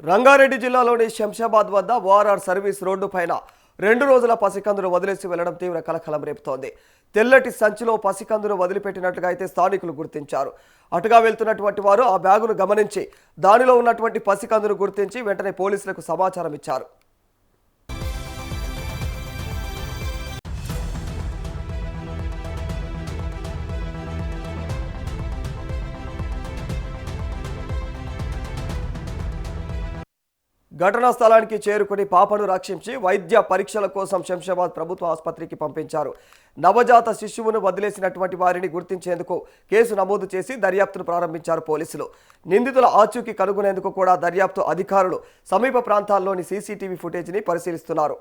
రంగారెడ్డి జిల్లాలోని శంషాబాద్ వద్ద ORR service road పైన 2 రోజుల పసికందును వదిలేసి వెళ్లడం తీవ్ర కలకలం రేపుతోంది. తెల్లటి సంచిలో పసికందును వదిలిపెట్టినట్లుగా అయితే స్థానికులు గుర్తించారు. అటుగా వెళ్తున్నటువంటి వారు ఆ బ్యాగును గమనించి దానిలో ఉన్నటువంటి పసికందును గుర్తించి వెంటనే పోలీసులకు సమాచారం ఇచ్చారు. ఘటనా స్థలానికి చేరుకుని పాపను రక్షించి వైద్య పరీక్షల కోసం శంషాబాద్ ప్రభుత్వ ఆసుపత్రికి పంపించారు. నవజాత శిశువును వదిలేసినటువంటి వారిని గుర్తించేందుకు కేసు నమోదు చేసి దర్యాప్తును ప్రారంభించారు పోలీసులు. నిందితుల ఆచూకీ కనుగొనేందుకు కూడా దర్యాప్తు అధికారులు సమీప ప్రాంతాల్లోని సీసీటీవీ ఫుటేజ్ని పరిశీలిస్తున్నారు.